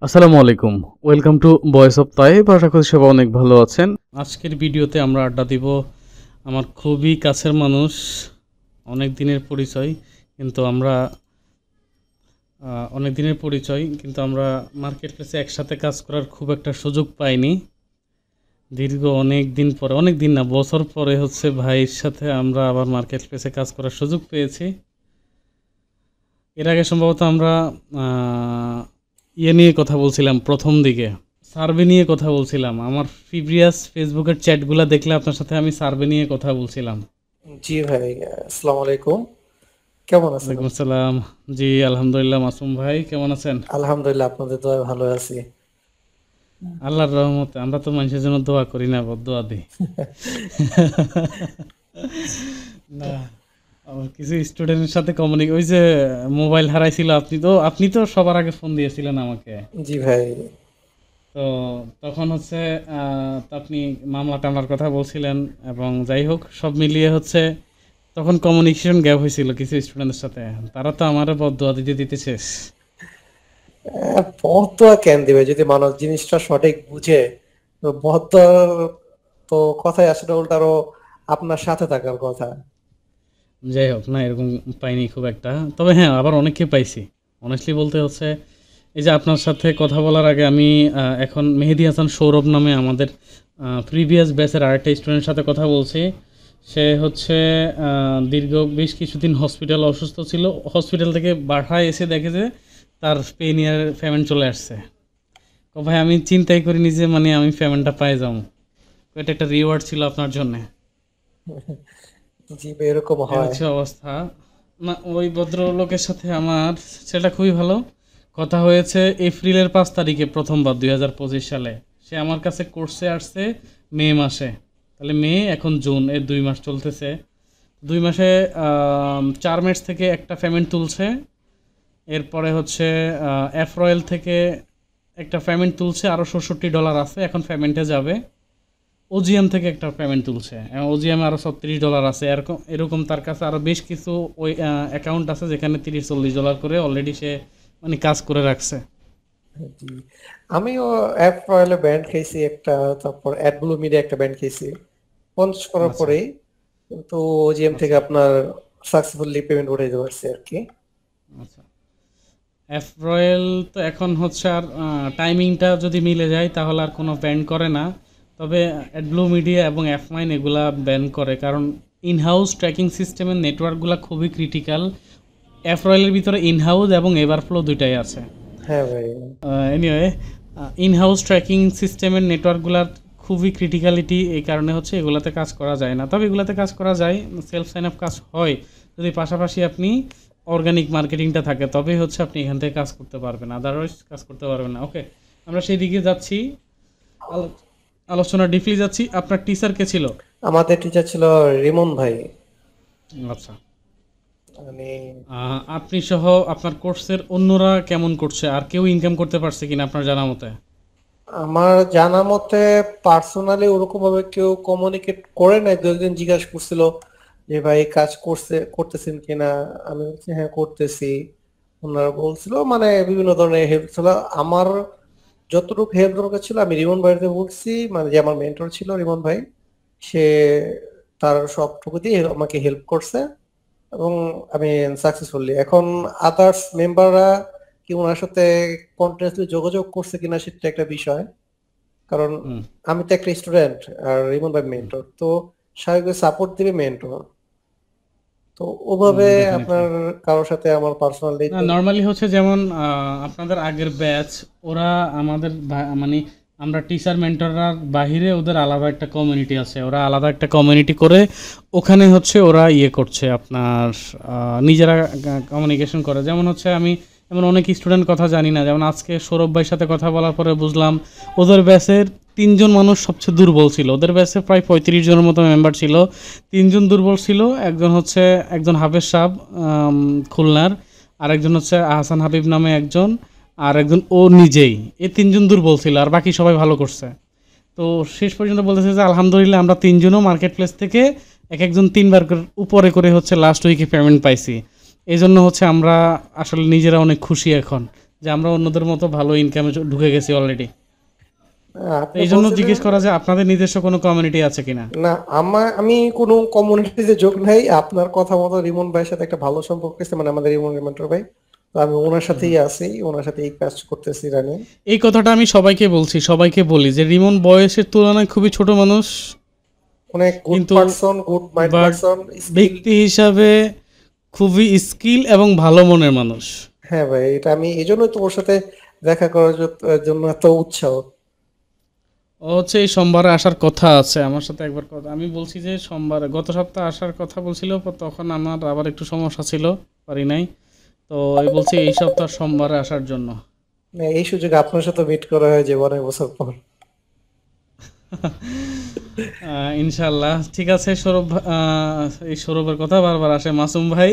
আসসালামু আলাইকুম। Welcome to voice of Taib. আশা করি সবাই অনেক ভালো আছেন। আজকের ভিডিওতে আমরা আড্ডা দিব আমার খুবই কাছের মানুষ, অনেক দিনের পরিচয়, কিন্তু আমরা মার্কেট প্লেসে একসাথে কাজ করার খুব একটা সুযোগ পাইনি। দীর্ঘ অনেক দিন পরে, অনেক দিন না, বছর পরে হচ্ছে ভাইয়ের সাথে আমরা আবার মার্কেট প্লেসে কাজ করার সুযোগ পেয়েছি। এর আগে সম্ভবত আমরা নিয়ে কথা বলছিলাম, প্রথম দিকে সার্ভে নিয়ে কথা বলছিলাম। আমার প্রিভিয়াস ফেসবুকের চ্যাটগুলো দেখলে আপনার সাথে আমি সার্ভে নিয়ে কথা বলছিলাম। জি ভাই, আসসালামু আলাইকুম। কেমন আছেন ওয়ালাইকুম আপনি? আসসালাম। জি আলহামদুলিল্লাহ। মাসুম ভাই কেমন আছেন? আলহামদুলিল্লাহ, আপনাদের দয়ায় ভালো আছি। আল্লাহর রহমতে। আমরা তো মানুষের জন্য দোয়া করি না, বদদোয়া দিই। না, আমার কিছু স্টুডেন্টের সাথে ওই যে মোবাইল হারাইছিল, আপনি তো সবার আগে ফোন দিয়েছিলেন আমাকে। জি ভাই। তো তখন হচ্ছে তো আপনি মামলা টামলার কথা বলছিলেন, এবং যাই হোক সব মিলিয়ে হচ্ছে তখন কমিউনিকেশন গ্যাপ হয়েছিল কিছু স্টুডেন্টের সাথে। তারা তো আমারও বদদোয়া দিতে দিতে শেষ। বহদুয়া কেন দিবে যদি মানুষ জিনিসটা সঠিক বুঝে? তো বহদুয়া তো কথাই আসলে উল্টা আরো আপনার সাথে থাকার কথা। যাই হোক, না এরকম পাইনি খুব একটা, তবে হ্যাঁ আবার অনেককে পাইছি। অনেস্টলি বলতে হচ্ছে, এই যে আপনার সাথে কথা বলার আগে আমি এখন মেহেদি হাসান সৌরভ নামে আমাদের প্রিভিয়াস ব্যাচের আরেকটা স্টুডেন্টের সাথে কথা বলছি। সে হচ্ছে দীর্ঘ বেশ কিছুদিন হসপিটাল অসুস্থ ছিল। হসপিটাল থেকে বাসায় এসে দেখে যে তার পেনিয়ার পেমেন্ট চলে আসছে। তো ভাই আমি চিন্তাই করিনি যে মানে আমি পেমেন্টটা পাই যাবো। এটা একটা রিওয়ার্ড ছিল আপনার জন্যে। জি ভাই, এরকম এই হয়। হচ্ছে অবস্থা। না, ওই ভদ্রলোকের সাথে আমার সেটা খুবই ভালো কথা হয়েছে এপ্রিলের 5 তারিখে প্রথমবার 2025 সালে। সে আমার কাছে কোর্সে আসছে মে মাসে। তাহলে মে, এখন জুন, এর 2 মাস চলতেছে। 2 মাসে 4 ম্যাচ থেকে একটা পেমেন্ট তুলছে। এরপরে হচ্ছে এফ রয়েল থেকে একটা পেমেন্ট তুলছে, আরও $67 আছে, এখন পেমেন্টে যাবে। ওজিএম থেকে একটা পেমেন্ট তুলছে, ওজিএমে আরও $36 আছে। এরকম এরকম তার কাছে আরও বেশ কিছু ওই অ্যাকাউন্ট আছে যেখানে $30-40 করে অলরেডি সে মানে কাজ করে রাখছে। জি, আমিও অ্যাপ রয়্যালে ব্যান্ড খাইছি একটা, তারপর অ্যাডব্লু মিডিয়া একটা ব্যান্ড খাইছি 50 করার আচ্ছা পরেই। কিন্তু ওজিএম থেকে আচ্ছা আপনার সাকসেসফুলি পেমেন্ট উঠাইতে পারছি আর কি। আচ্ছা। এফ রয়েল তো এখন হচ্ছে আর টাইমিংটা যদি মিলে যায় তাহলে আর কোনো ব্যান করে না। তবে অ্যাডব্লু মিডিয়া এবং এফ মাইন এগুলা ব্যান করে, কারণ ইনহাউস ট্র্যাকিং সিস্টেমের নেটওয়ার্কগুলো খুবই ক্রিটিক্যাল। এফ রয়েলের ভিতরে ইনহাউস এবং এভারফ্লো দুইটাই আছে। হ্যাঁ ভাই। এনিওয়ে, ইনহাউস ট্র্যাকিং সিস্টেমের নেটওয়ার্কগুলোর খুবই ক্রিটিক্যালিটি, এই কারণে হচ্ছে এগুলাতে কাজ করা যায় না। তবে এগুলাতে কাজ করা যায়, সেলফ সাইন আপ কাজ হয় যদি পাশাপাশি আপনি অর্গানিক মার্কেটিংটা থাকে, তবেই হচ্ছে আপনি এখান থেকে কাজ করতে পারবেন, আদারওয়াইজ কাজ করতে পারবেন না। ওকে, আমরা সেই দিকে যাচ্ছি, আলো- আলোচনা ডিপলি যাচ্ছি। আপনার টিচার কে ছিল? আমাদের টিচার ছিল রিমন ভাই। আচ্ছা। মানে আপনি সহ আপনার কোর্সের অন্যরা কেমন করছে? আর কেউ ইনকাম করতে পারছে কিনা আপনার জানা মতে? আমার জানা মতে পার্সোনালি ওরকম ভাবে কেউ কমিউনিকেট করে নাই। দু একজন জিজ্ঞাসা করছিল যে ভাই কাজ করতেছেন কিনা। আমি বলছি হ্যাঁ করতেছি। ওনারা বলছিল মানে বিভিন্ন ধরনের হেল্প ছিল। আমার যতটুকু হেল্প দরকার ছিল আমি রিমন ভাইকে বলছি, মানে যে আমার মেন্টর ছিল রিমন ভাই, সে তার সবটুকু দিয়ে আমাকে হেল্প করছে এবং আমি সাকসেসফুলি এখন আদার্স মেম্বাররা কি ওনার সাথে কন্টিনিউসলি যোগাযোগ করছে কিনা সেটা একটা বিষয়। কারণ হুম আমি তো একটা স্টুডেন্ট আর রিমন ভাই মেন্টর, তো স্বাভাবিক সাপোর্ট দিবে মেন্টর। তো ওভাবে ডেফিনেটলি। আপনার কারোর সাথে আমার পার্সোনালি না, তো। নর্মালি হচ্ছে যেমন আপনাদের আগের ব্যাচ, ওরা আমাদের মানে আমরা টিচার মেন্টররা বাহিরে ওদের আলাদা একটা কমিউনিটি আছে, ওরা আলাদা একটা কমিউনিটি করে ওখানে হচ্ছে ওরা করছে আপনার নিজেরা কমিউনিকেশন করে। যেমন হচ্ছে আমি এমন অনেক স্টুডেন্ট কথা জানি না, যেমন আজকে সৌরভ ভাইয়ের সাথে কথা বলার পরে বুঝলাম ওদের ব্যাচের 3জন মানুষ সবচেয়ে দুর্বল ছিল। ওদের ব্যাচে প্রায় 35 জনের মতো মেম্বার ছিল, 3জন দুর্বল ছিল। একজন হাফেজ সাহেব, খুলনার, আরেকজন হচ্ছে আহসান হাবিব নামে একজন, আর একজন ও নিজেই। এই 3জন দুর্বল ছিল, আর বাকি সবাই ভালো করছে। তো শেষ পর্যন্ত বলতেছে যে আলহামদুলিল্লাহ আমরা 3জনও মার্কেট প্লেস থেকে একজন 3বার উপরে করে হচ্ছে লাস্ট উইকে পেমেন্ট পাইছি। এই জন্য হচ্ছে আমরা আসলে নিজেরা অনেক খুশি এখন যে আমরা অন্যদের মতো ভালো ইনকামে ঢুকে গেছি অলরেডি। তো আপনি এই জন্য বলছিলেন জিজ্ঞেস করা যে আপনাদের নিজস্ব কোনো কমিউনিটি আছে কিনা। না, আমি কোনো কমিউনিটিতে যোগ নাই। আপনার কথা মতো রিমন ভাইয়ের সাথে একটা ভালো সম্পর্ক আছে, মানে আমাদের রিমন মেন্টর ভাই। তো আমি ওনার সাথেই আছি, ওনার সাথেই কাজ করতেছি রানিং। এই কথাটা আমি সবাইকে বলছি, সবাইকে বলি যে রিমন বয়সের তুলনায় খুবই ছোট মানুষ, অনেক গুড কিন্তু person, good mind but person, skill. ব্যক্তি হিসাবে খুবই স্কিল এবং ভালো মনের মানুষ। হ্যাঁ ভাই, এটা আমি এই জন্যই তো ওর সাথে দেখা করার জন্য এত উৎসাহ। ও হচ্ছে এই সোমবারে আসার কথা আছে আমার সাথে একবার কথা, আমি বলছি যে সোমবারে, গত সপ্তাহে আসার কথা বলছিল, তখন আমার আবার একটু সমস্যা ছিল, পারি নাই। তো আমি বলছি এই সপ্তাহ সোমবারে আসার জন্য। না, এই সুযোগে আপনার সাথে মিট করা হয়ে যাবে অনেক বছর পর। ইনশাল্লাহ ঠিক আছে। এই সৌরভের কথা বারবার আসে। মাসুম ভাই,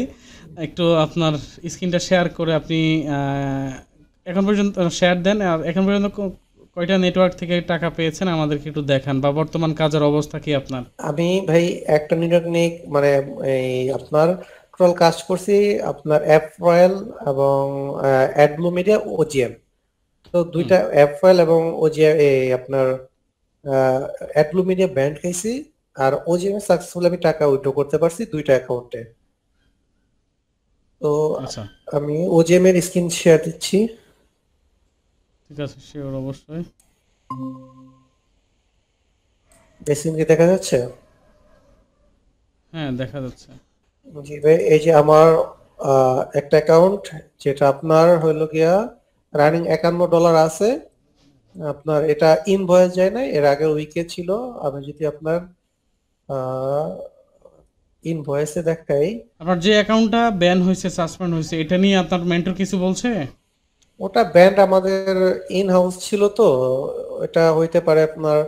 একটু আপনার স্ক্রিনটা শেয়ার করে আপনি এখন পর্যন্ত শেয়ার দেন, আর এখন পর্যন্ত কয়টা নেটওয়ার্ক থেকে টাকা পেয়েছেন আমাদেরকে একটু দেখান, বা বর্তমান কাজের অবস্থা কি আপনার। আমি ভাই একটা নেটওয়ার্ক নিয়ে মানে এই আপনার টোটাল কাজ করছি আপনার অ্যাপ রয়্যাল এবং অ্যাডব্লু মিডিয়া, ওজিএম। তো হুম। দুইটা অ্যাপ রয়্যাল এবং ওজিএম এই আপনার অ্যাডব্লু মিডিয়া ব্যান্ড খাইছি, আর ওজিএম এ সাকসেসফুল আমি টাকা উইথড্র করতে পারছি দুইটা অ্যাকাউন্টে। তো আচ্ছা, আমি ওজিএম এর স্ক্রিন শেয়ার দিচ্ছি। ঠিক আছে, শিওর, অবশ্যই। স্ক্রিন কি দেখা যাচ্ছে? হ্যাঁ, দেখা যাচ্ছে। জি ভাই, এই যে আমার একটা অ্যাকাউন্ট, যেটা আপনার হইলো গিয়া রানিং $51 আছে। আপনার এটা ইনভয়েস যায় না, এর আগে উইকে ছিল। আমি যদি আপনার ইনভয়েসে দেখাই, আপনার যে অ্যাকাউন্টটা ব্যান হয়েছে, সাসপেন্ড হয়েছে, এটা নিয়ে আপনার মেন্টর কিছু বলছে? ওটা ব্যান্ড আমাদের ইন হাউস ছিল তো। এটা হইতে পারে আপনার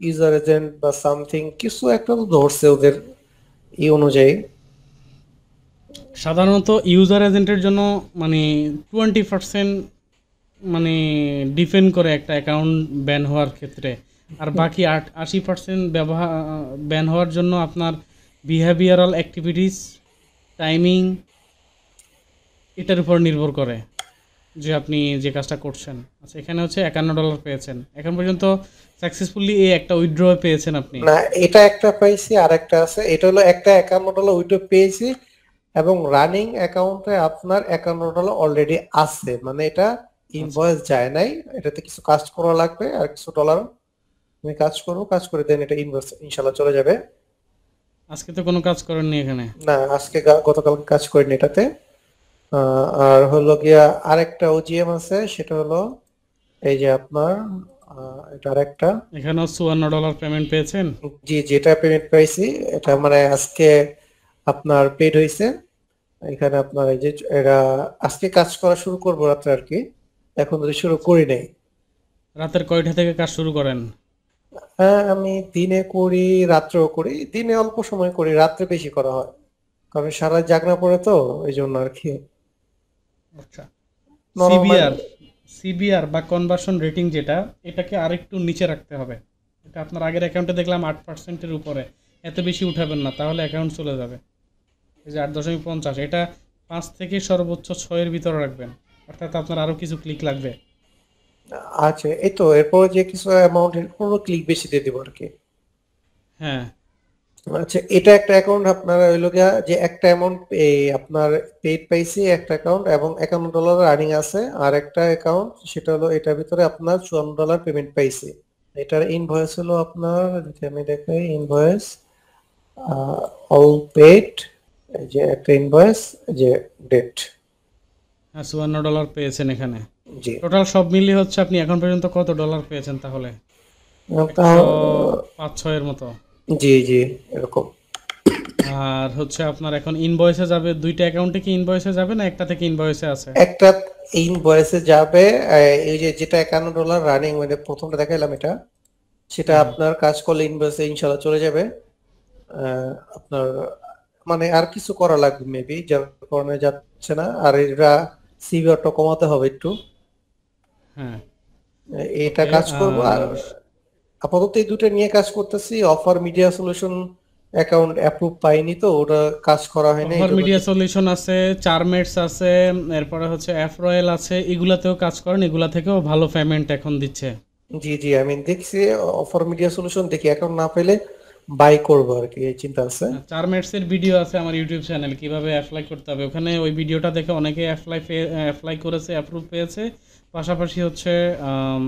ইউজার এজেন্ট বা সামথিং কিছু একটা তো ধরছে ওদের ই অনুযায়ী। সাধারণত ইউজার এজেন্টের জন্য মানে 20% মানে ডিপেন্ড করে একটা অ্যাকাউন্ট ব্যান হওয়ার ক্ষেত্রে, আর বাকি 80% ব্যান হওয়ার জন্য আপনার বিহেভিয়ারাল অ্যাক্টিভিটিস, টাইমিং, এটার উপর নির্ভর করে যে আপনি যে কাজটা করছেন। আচ্ছা, এখানে হচ্ছে $51 পেয়েছেন এখন পর্যন্ত, সাকসেসফুলি এই একটা উইথড্র পেয়েছেন আপনি। না, এটা একটা পাইছি, আর একটা আছে। এটা হলো একটা $51 উইথড্র পেয়েছি, এবং রানিং অ্যাকাউন্টে আপনার $51 অলরেডি আছে, মানে এটা আচ্ছা, ইনভয়েস যায় নাই। এটাতে কিছু কাজ করা লাগবে, আর কিছু ডলার আমি কাজ করবো, কাজ করে দেন এটা ইনভয়েস ইনশাল্লাহ চলে যাবে। আজকে তো কোনো কাজ করেননি এখানে। না, আজকে গতকাল কাজ করিনি এটাতে। আর হলো গিয়া আরেকটা ওজিএম আছে, সেটা হলো এই যে আপনার এটা আরেকটা। এখানেও $54 পেমেন্ট পেয়েছেন। জি, যেটা পেমেন্ট পাইছি এটা মানে আজকে আপনার পেড হয়েছে। এখানে আপনার এই যে এরা আজকে কাজ করা শুরু করবো রাত্রে আর কি, এখন যদি শুরু করি নাই। রাতের কয়টা থেকে কাজ শুরু করেন? হ্যাঁ, আমি দিনে করি, রাত্রেও করি। দিনে অল্প সময় করি, রাত্রে বেশি করা হয়, কারণ সারা জাগনা পড়ে তো, এই জন্য আর কি। আচ্ছা, নরমাল। সিবিআর সিবিআর বা কনভার্সন রেটিং যেটা, এটাকে আরেকটু নিচে রাখতে হবে। এটা আপনার আগের অ্যাকাউন্টে দেখলাম 8%-এর উপরে, এত বেশি উঠাবেন না, তাহলে অ্যাকাউন্ট চলে যাবে। এই যে 8.50, এটা 5 থেকে সর্বোচ্চ 6-এর ভিতরে রাখবেন, অর্থাৎ আপনার আরও কিছু ক্লিক লাগবে। আচ্ছা, এই তো এরপর যে কিছু অ্যামাউন্ট কোনো ক্লিক বেশি দিয়ে দিব আর কি। হ্যাঁ, আচ্ছা, এটা একটা অ্যাকাউন্ট আপনার হইলো গিয়া যে একটা অ্যামাউন্ট এই আপনার পেইড পাইছি একটা অ্যাকাউন্ট, এবং $51 আর্নিং আছে। আর একটা অ্যাকাউন্ট, সেটা হলো এটার ভিতরে আপনার $54 পেমেন্ট পাইছি। এটার ইনভয়েস হলো আপনার, যদি আমি দেখাই ইনভয়েস, অল পেড, এই যে একটা ইনভয়েস, যে ডেট। হ্যাঁ, $54 পেয়েছেন এখানে। জি। টোটাল সব মিলিয়ে হচ্ছে আপনি এখন পর্যন্ত কত ডলার পেয়েছেন তাহলে? একশো তাও পাঁচ ছয়ের মতো। জি জি, এরকম। আর হচ্ছে আপনার এখন ইনভয়েসে যাবে, দুইটা অ্যাকাউন্টে কি ইনভয়েসে যাবে না একটা থেকে ইনভয়েসে আছে? একটা ইনভয়েসে যাবে, এই যে যেটা $51 রানিং, মানে প্রথমটা দেখাইলাম এটা, সেটা হুম। আপনার কাজ করলে ইনভয়েসে ইনশাল্লাহ চলে যাবে। আপনার মানে আর কিছু করা লাগবে মেবি, যার কারণে যাচ্ছে না। আর এটা সিভিআরটা কমাতে হবে একটু। হ্যাঁ, এটা ওকে। কাজ করব। আর আর আপাতত এই দুটো নিয়ে কাজ করতেছি, offer media solution account approve পাইনি, তো ওটা কাজ করা হয় না, এই ওভার জন্য মিডিয়া সলিউশন আছে, চারমেটস আছে, এরপরে হচ্ছে অ্যাফরয়েল আছে, এগুলাতেও কাজ করেন, এগুলা থেকেও ভালো পেমেন্ট এখন দিচ্ছে। জি জি, আমি দেখছি অফার মিডিয়া সলিউশন, দেখি অ্যাকাউন্ট না পেলে বাই করবো আর কি, এই চিন্তা আছে। চারমেটসের ভিডিও আছে আমার ইউটিউব চ্যানেল, কিভাবে অ্যাপ্লাই করতে হবে, ওখানে ওই ভিডিওটা দেখে অনেকে অ্যাপ্লাই করেছে, অ্যাপ্রুভ পেয়েছে। পাশাপাশি হচ্ছে আম,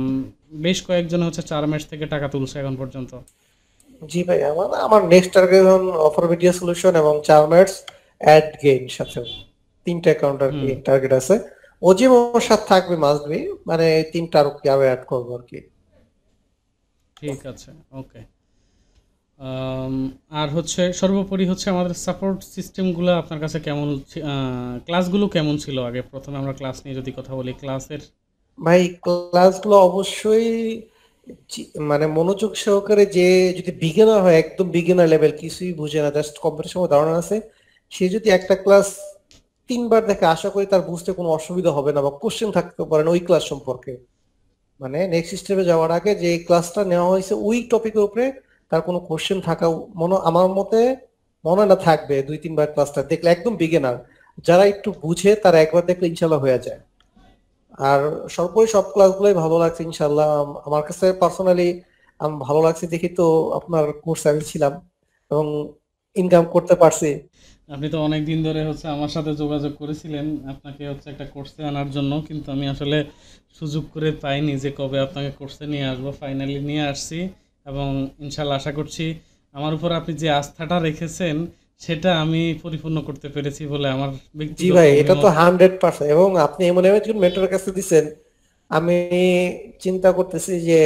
বেশ কয়েকজন হচ্ছে চারমেটস থেকে টাকা তুলছে এখন পর্যন্ত। জি ভাই, আমার আমার নেক্সট টার্গেট এখন অফার মিডিয়া সলিউশন এবং চার্মার্স অ্যাড গেইন সাথে, তিনটা অ্যাকাউন্ট আর কি হুম, টার্গেট আছে। ওজিম আমার সাথে থাকবে মাস্ট বি, মানে এই তিনটা আর কি আরো অ্যাড করবো আর কি। ঠিক আছে, ওকে। আর হচ্ছে সর্বোপরি হচ্ছে আমাদের সাপোর্ট সিস্টেমগুলো আপনার কাছে কেমন, ক্লাসগুলো কেমন ছিল আগে? প্রথমে আমরা ক্লাস নিয়ে যদি কথা বলি, ক্লাসের ভাই ক্লাসগুলো অবশ্যই মানে মনোযোগ সহকারে, যে যদি বিগিনার হয়, একদম বিগিনার লেভেল, কিছুই বুঝে না, জাস্ট কম্পিউটার সম্বন্ধে ধারণা আছে, সে যদি একটা ক্লাস তিনবার দেখে, আশা করি তার বুঝতে কোনো অসুবিধা হবে না বা কোশ্চেন থাকতে পারে না ওই ক্লাস সম্পর্কে। মানে নেক্সট স্টেপে যাওয়ার আগে যে ক্লাসটা নেওয়া হয়েছে ওই টপিকের উপরে তার কোনো কোশ্চেন থাকা, আমার মতে মনে হয় না থাকবে, দুই তিনবার ক্লাসটা দেখলে একদম বিগিনার। যারা একটু বুঝে তারা একবার দেখলে ইনশাল্লাহ হয়ে যায়। আর সর্বোপরি সব ক্লাসগুলোই ভালো লাগছে ইনশাল্লাহ। আমার কাছে পার্সোনালি ভালো লাগছে দেখি তো আপনার কোর্সে আমি ছিলাম এবং ইনকাম করতে পারছি। আপনি তো অনেক দিন ধরে হচ্ছে আমার সাথে যোগাযোগ করেছিলেন আপনাকে হচ্ছে একটা কোর্সে আনার জন্য, কিন্তু আমি আসলে সুযোগ করে পাইনি যে কবে আপনাকে কোর্সে নিয়ে আসবো। ফাইনালি নিয়ে আসছি এবং ইনশাল্লাহ আশা করছি আমার উপর আপনি যে আস্থাটা রেখেছেন সেটা আমি পরিপূর্ণ করতে পেরেছি বলে আমার জি ব্যক্তিগত ভাই, এটা তো অভিমত। 100%, এবং আপনি এমন একজন মেন্টরের কাছে দিচ্ছেন, আমি চিন্তা করতেছি যে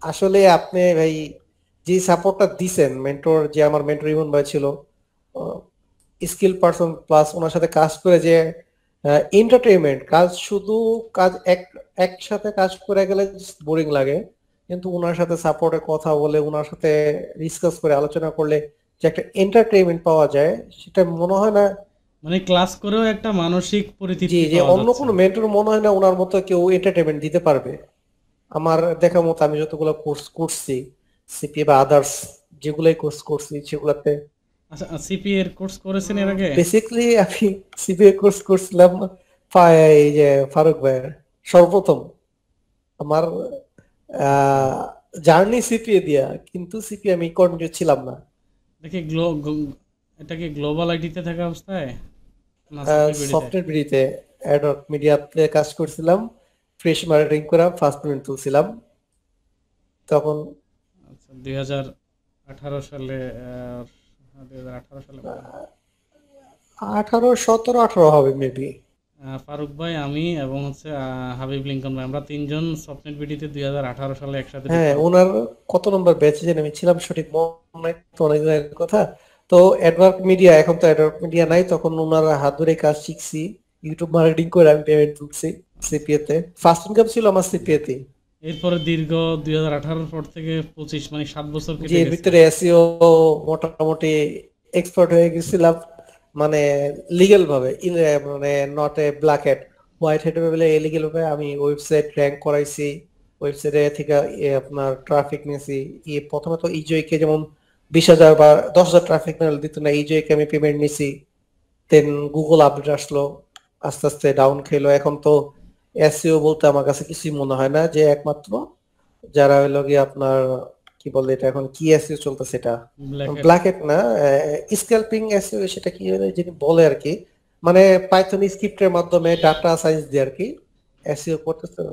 আসলে আপনি ভাই যে সাপোর্টটা দিছেন, মেন্টর যে আমার মেন্টর ইমন ভাই ছিল, স্কিল পারসন প্লাস ওনার সাথে কাজ করে যে এন্টারটেইনমেন্ট কাজ, শুধু কাজ একসাথে কাজ করে গেলে বোরিং লাগে, কিন্তু ওনার সাথে সাপোর্টে কথা বলে, ওনার সাথে ডিসকাস করে আলোচনা করলে যে একটা এন্টারটেইনমেন্ট পাওয়া যায়, সেটা মনে হয় না। মানে ক্লাস করেও একটা মানসিক জি, পরিতৃপ্তি যে পাওয়া অন্য যাচ্ছে। কোনো মেন্টর মনে হয় না ওনার মতো কেউ এন্টারটেইনমেন্ট দিতে পারবে। আমার দেখা মতো আমি যতগুলো কোর্স করছি, সিপি বা আদার্স যেগুলাই কোর্স করছি সেগুলাতে, আচ্ছা, সিপি এর কোর্স করেছেন এর আগে? বেসিক্যালি আমি সিপিএ কোর্স করছিলাম এই যে ফারুক ভাইয়ের সর্বপ্রথম। আমার জার্নি সিপিএ দিয়া, কিন্তু সিপিএ আমি কন্টিনিউ ছিলাম না। দেখি এটা কি গ্লোবাল আইটিতে থাকা অবস্থায় না সফটওয়্যার বিডিতে? সফটওয়্যার বিডিতে অ্যাডওয়ার্ক মিডিয়াতে কাজ করছিলাম, ফ্রেশ মার্কেটিং করে ফার্স্ট পেমেন্ট তুলছিলাম তখন। আচ্ছা, 2018 সালে, 2018 সালে মনে হয়। 18, 17, 18 হবে মেবি। ফারুক ভাই, আমি এবং হচ্ছে হাবিব লিঙ্কন ভাই, আমরা তিনজন সফটনেট বিডিতে 2018 সালে একসাথে হ্যাঁ, ঢুকতাম। ওনার কত নম্বর ব্যাচে যেন আমি ছিলাম সঠিক মনে নাই, তো অনেক দিনের কথা। তো অ্যাডওয়ার্ক মিডিয়া, এখন তো অ্যাডওয়ার্ক মিডিয়া নাই, তখন ওনার হাত ধরে কাজ শিখছি, ইউটিউব মার্কেটিং করে আমি পেমেন্ট তুলছি সিপিএ তে। ফার্স্ট ইনকাম ছিল আমার সিপিএ তে। এরপরে দীর্ঘ 2018 পর থেকে 25 মানে 7 বছর যে কেটে এর গেছে। ভিতরে এসইও মোটামুটি এক্সপার্ট হয়ে গেছিলাম, মানে লিগ্যাল ভাবে, মানে not a black hat, white hat বলে ইলিগ্যাল ভাবে আমি ওয়েবসাইট র্যাঙ্ক করাইছি, ওয়েবসাইটে থেকে আপনার ট্রাফিক নিয়েছি। প্রথমে তো ইজয় কে যেমন 20,000 বা 10,000 ট্রাফিক না দিত না, ইজয় কে আমি পেমেন্ট নিছি। দেন গুগল আপডেট আসলো, আস্তে আস্তে ডাউন খেলো। এখন তো এসইও বলতে আমার কাছে কিছুই মনে হয় না, যে একমাত্র যারা হইলো গিয়ে আপনার কি বলে এটা, এখন কি এসইও চলতেছে এটা, ব্ল্যাক হ্যাট। ব্ল্যাক হেট না, স্ক্যাল্পিং এসইও, সেটা কি যিনি বলে আর কি, মানে পাইথন স্ক্রিপ্টের মাধ্যমে ডাটা সায়েন্স দিয়ে আর কি এসইও করতেছে। ও,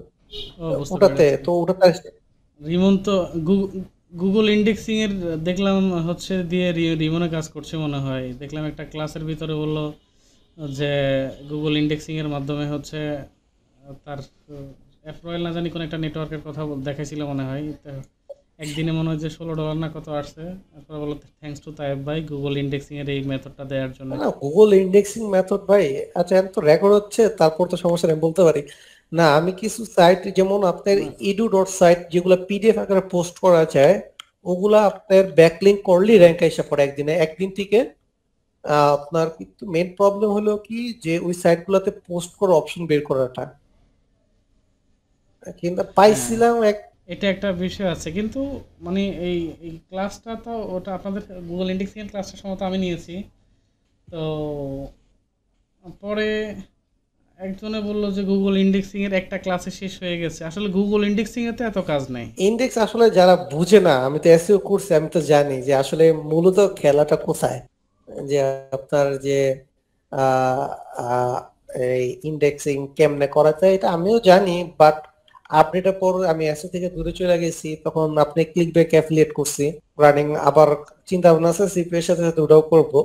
বুঝতে ওটাতে পেরেছি। তো ওটাতে রিমন তো গুগল ইন্ডেক্সিং এর দেখলাম হচ্ছে দিয়ে রিমনে কাজ করছে মনে হয়, দেখলাম একটা ক্লাসের ভিতরে বললো যে গুগল ইন্ডেক্সিং এর মাধ্যমে হচ্ছে তার অ্যাপ্রয়েল না জানি কোন একটা নেটওয়ার্কের কথা দেখাইছিল মনে হয়। তো একদিনে মনে হয় যে $16 না কত আসছে। তারপরে বললো থ্যাঙ্কস টু তাইব ভাই গুগল ইন্ডেক্সিং এর এই মেথডটা দেওয়ার জন্য। না, গুগল ইন্ডেক্সিং মেথড ভাই, আচ্ছা এখন তো রেকর্ড হচ্ছে, তারপর তো সমস্যা নেই, আমি বলতে পারি। না, আমি কিছু সাইট যেমন আপনার না, ইডু ডট সাইট যেগুলো পিডিএফ আকারে পোস্ট করা যায়, ওগুলা আপনার ব্যাকলিংক করলেই র্যাঙ্ক এসে পড়ে একদিনে, একদিন থেকে। আপনার কিন্তু মেন প্রবলেম হলো কি, যে ওই সাইটগুলোতে পোস্ট করার অপশন বের করাটা, কিন্তু হ্যাঁ, পাইছিলাম এটা একটা বিষয় আছে কিন্তু মানে এই এই ক্লাসটা তো ওটা আপনাদের গুগল ইন্ডেক্সিং এর ক্লাসটা সম্ভবত আমি নিয়েছি। তো পরে একজনে বললো যে গুগল ইন্ডেক্সিং এর একটা ক্লাসে শেষ হয়ে গেছে। আসলে গুগল ইন্ডেক্সিং এ তো এত কাজ নাই। ইন্ডেক্স আসলে যারা বুঝে না, আমি তো এসইও করছি, আমি তো জানি যে আসলে মূলত খেলাটা কোথায়, যে আপনার যে আহ, আহ, এই ইন্ডেক্সিং কেমনে করা যায় এটা আমিও জানি, বাট আপডেটের পর আমি এসইও থেকে দূরে চলে গেছি, তখন আপনি ক্লিকব্যাক অ্যাফিলিয়েট করছি রানিং, আবার চিন্তা ভাবনা আছে সিপিএর সাথে সাথে ওটাও করবো।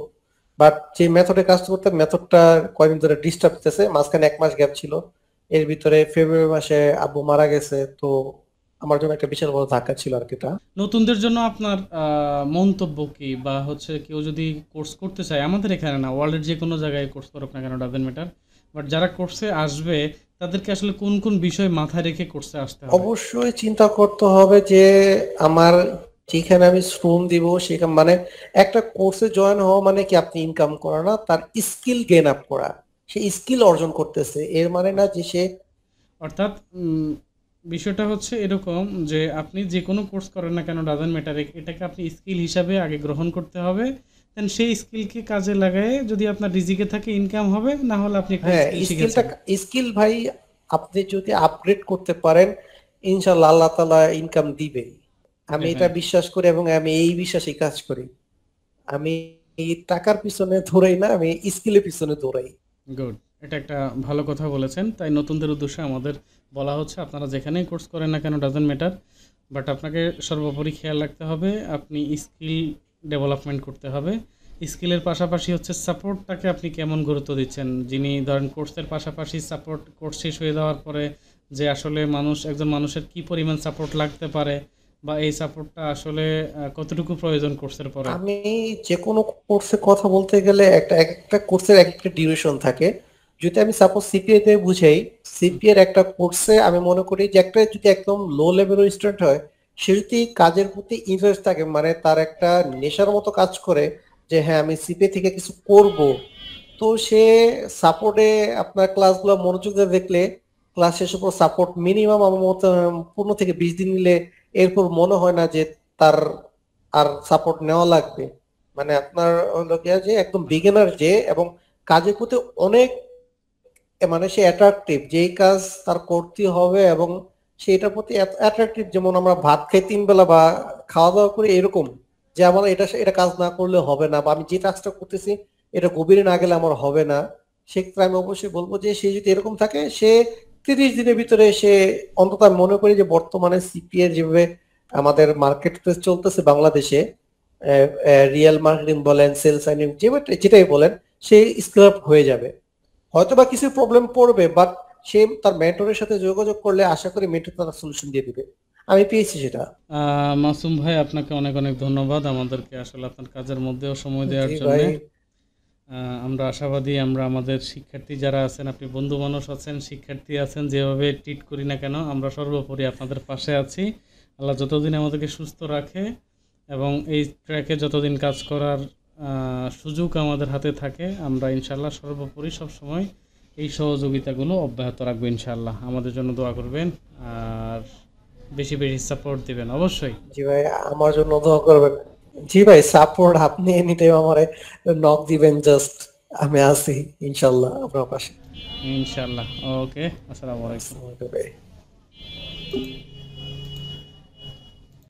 বাট যে মেথডে কাজ করতে, মেথডটা কয়দিন ধরে ডিস্টার্ব দিতেছে, মাঝখানে 1 মাস গ্যাপ ছিল, এর ভিতরে ফেব্রুয়ারি মাসে আব্বু মারা গেছে, তো আমার জন্য একটা বিশাল বড় ধাক্কা ছিল আর কি এটা। নতুনদের জন্য আপনার মন্তব্য কি, বা হচ্ছে কেউ যদি কোর্স করতে চায়, আমাদের এখানে না, ওয়ার্ল্ডের যে কোনো জায়গায় কোর্স করুক না কেন, ডাজেন্ট ম্যাটার, বাট যারা কোর্সে আসবে তাদেরকে আসলে কোন কোন বিষয় মাথায় রেখে কোর্সে আসতে হবে? অবশ্যই চিন্তা করতে হবে যে আমার যেখানে আমি শ্রম দিব সেখানে, মানে একটা কোর্সে জয়েন হওয়া মানে কি আপনি ইনকাম করা না, তার স্কিল গেইন আপ করা, সে স্কিল অর্জন করতেছে, এর মানে না যে সে। অর্থাৎ বিষয়টা হচ্ছে এরকম যে আপনি যে কোনো কোর্স করেন না কেন, ডাজেন্ট ম্যাটার, এটাকে আপনি স্কিল হিসাবে আগে গ্রহণ করতে হবে। দেন সেই স্কিলকে কাজে লাগায়ে যদি আপনার রিজিকে থাকে ইনকাম হবে, না হলে আপনি একটা হ্যাঁ, স্কিল স্কিলটা, শিখেছেন। স্কিল ভাই আপনি যদি আপগ্রেড করতে পারেন, ইনশাল্লাহ আল্লাহ তাআলা ইনকাম দিবে, আমি এটাই এটা ভাই। বিশ্বাস করি এবং আমি এই বিশ্বাসে কাজ করি। আমি এই টাকার পিছনে দৌড়াই না, আমি স্কিলের পিছনে দৌড়াই। গুড। এটা একটা ভালো কথা বলেছেন। তাই নতুনদের উদ্দেশ্যে আমাদের বলা হচ্ছে, আপনারা যেখানেই কোর্স করেন না কেন, ডাজেন্ট ম্যাটার, বাট আপনাকে সর্বোপরি খেয়াল রাখতে হবে আপনি স্কিল ডেভেলপমেন্ট করতে হবে। স্কিলের পাশাপাশি হচ্ছে সাপোর্টটাকে আপনি কেমন গুরুত্ব দিচ্ছেন। যিনি ধরেন কোর্সের পাশাপাশি সাপোর্ট, কোর্স শেষ হয়ে যাওয়ার পরে যে আসলে একজন মানুষের কি পরিমাণ সাপোর্ট লাগতে পারে, বা এই সাপোর্টটা আসলে কতটুকু প্রয়োজন কোর্সের পরে। আমি যে কোনো কোর্সে কথা বলতে গেলে একটা একটা কোর্সের এক একটা ডিউরেশন থাকে। যদি আমি সাপোজ সিপিএ তে বুঝাই, হুম, সিপিএর একটা কোর্সে আমি মনে করি যে একটা যদি একদম লো লেভেলের স্টুডেন্ট হয়, সে যদি কাজের প্রতি ইন্টারেস্ট থাকে, মানে তার একটা নেশার মতো কাজ করে যে হ্যাঁ আমি সিপিএ থেকে কিছু করব, তো সে সাপোর্টে আপনার ক্লাসগুলো মনোযোগ দিয়ে দেখলে, ক্লাস শেষের পর সাপোর্ট মিনিমাম আমার মতো 15 থেকে 20 দিন নিলে এরপর মনে হয় না যে তার আর সাপোর্ট নেওয়া লাগবে। মানে আপনার হলো গিয়া যে একদম বিগিনার যে, এবং কাজের প্রতি অনেক মানে সে অ্যাট্রাকটিভ, যেই কাজ তার করতে হবে এবং সে এটার প্রতি অ্যাট্রাকটিভ, যেমন আমরা ভাত খাই 3 বেলা বা খাওয়া দাওয়া করি এরকম, যে আমার এটা এটা কাজ না করলে হবে না, বা আমি যে কাজটা করতেছি এটা গভীরে না গেলে আমার হবে না, সেক্ষেত্রে আমি অবশ্যই বলবো যে সে যদি এরকম থাকে, সে 30 দিনের ভিতরে সে অন্তত, আমি মনে করি যে বর্তমানে সিপিএ যেভাবে আমাদের মার্কেট চলতেছে বাংলাদেশে, রিয়েল মার্কেটিং বলেন, সেলস সাইনিং যেটাই বলেন, সে স্কেল আপ হয়ে যাবে। হয়তো বা কিছু প্রবলেম পড়বে, বাট সে তার মেন্টরের সাথে যোগাযোগ করলে আশা করি মেন্টর তার সলিউশন দিয়ে দিবে। আমি পেয়েছি সেটা। মাসুম ভাই, আপনাকে অনেক অনেক ধন্যবাদ আমাদেরকে আসলে আপনার কাজের মধ্যেও সময় দেওয়ার জি ভাই। জন্যে। আমরা আশাবাদী আমরা আমাদের শিক্ষার্থী যারা আছেন, আপনি বন্ধু মানুষ আছেন, শিক্ষার্থী আছেন, যেভাবে ট্রিট করি না কেন, আমরা সর্বোপরি আপনাদের পাশে আছি। আল্লাহ যতদিন আমাদেরকে সুস্থ রাখে এবং এই ট্র্যাকে যতদিন কাজ করার সুযোগ আমাদের হাতে থাকে, আমরা ইনশাল্লাহ সর্বোপরি সবসময় এই সহযোগিতাগুলো অব্যাহত রাখবো ইনশাল্লাহ। আমাদের জন্য দোয়া করবেন আর বেশি বেশি সাপোর্ট দিবেন অবশ্যই। জি ভাই, আমার জন্য দোয়া করবেন। জি ভাই, সাপোর্ট আপনি এনি টাইম আমারে নক দিবেন, জাস্ট আমি আছি ইনশাল্লাহ আপনার পাশে। ইনশাল্লাহ। ওকে, আসসালামু আলাইকুম। আসসালামু আলাইকুম ভাই।